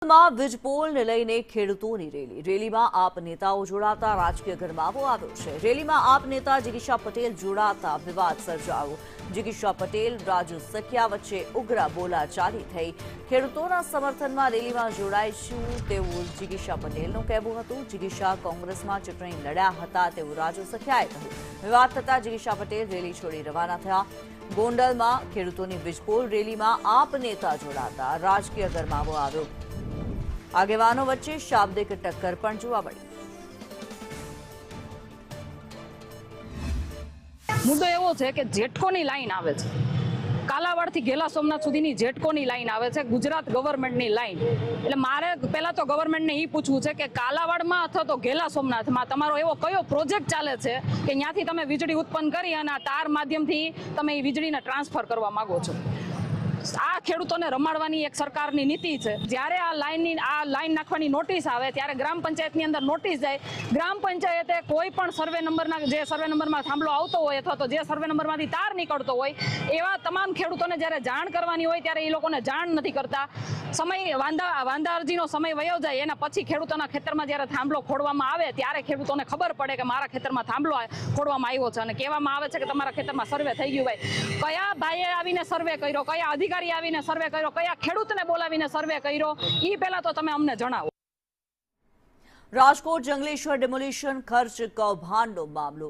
ગોંડલમાં વીજપોલને લઈને ખેડૂતોની રેલીમાં આપ નેતાઓ જોડાતા રાજકીય ગરમાવો આવ્યો છે। રેલીમાં આપ નેતા જિગીશા પટેલ જોડાતા વિવાદ સર્જાયો। જિગીશા પટેલ રાજુ સખિયા વચ્ચે ઉગ્ર બોલાચાલી થઈ। ખેડૂતોના સમર્થનમાં રેલીમાં જોડાઈશું તેવું જિગીશા પટેલનું કહેવું હતું। જિગીશા કોંગ્રેસમાં ચૂંટણી લડ્યા હતા તેવું રાજુ સખિયાએ કહ્યું। વિવાદ થતા જિગીશા પટેલ રેલી છોડી રવાના થયા। ગોંડલમાં ખેડૂતોની વીજપોલ રેલીમાં આપ નેતા જોડાતા રાજકીય ગરમાવો આવ્યો। આગેવાનો વચ્ચે શાબ્દિક ટક્કર પણ જોવા મળી। મુદ્દો એવો છે કે જેટકોની લાઈન આવે છે, કાલાવાડથી ગેલા સોમનાથ સુધીની જેટકોની લાઈન આવે છે, ગુજરાત ગવર્મેન્ટની લાઈન। એટલે મારે પહેલા તો ગવર્મેન્ટને એ પૂછવું છે કે કાલાવાડમાં અથવા તો ગેલા સોમનાથમાં તમારો એવો કયો પ્રોજેક્ટ ચાલે છે કે ત્યાંથી તમે વીજળી ઉત્પન્ન કરી અને આ તાર માધ્યમથી તમે એ વીજળીને ટ્રાન્સફર કરવા માંગો છો। આ ખેડૂતોને રમાડવાની એક સરકારની નીતિ છે। જ્યારે આ લાઈન નાખવાની નોટિસ આવે ત્યારે ગ્રામ પંચાયતની અંદર નોટિસ જાય। ગ્રામ પંચાયતે કોઈ પણ સર્વે નંબરના જે સર્વે નંબરમાં થાંભલો આવતો હોય અથવા તો જે સર્વે નંબરમાંથી તાર નીકળતો હોય એવા તમામ ખેડૂતોને જ્યારે જાણ કરવાની હોય ત્યારે એ લોકોને જાણ નથી કરતા। સમય વાંધા અરજીનો સમય વયો જાય એના પછી ખેડૂતોના ખેતરમાં જ્યારે થાંભલો ખોડવામાં આવે ત્યારે ખેડૂતોને ખબર પડે કે મારા ખેતરમાં થાંભલો ખોડવામાં આવ્યો છે અને કહેવામાં આવે છે કે તમારા ખેતરમાં સર્વે થઈ ગયું ભાઈ। કયા ભાઈએ આવીને સર્વે કર્યો, કયા અધિકારી આવીને સર્વે કર્યો, કયા ખેડૂતને બોલાવીને સર્વે કર્યો, એ પહેલા તો તમે અમને જણાવો। રાજકોટ જંગલેશ્વર ડેમોલિશન ખર્ચ કૌભાંડનો મામલો।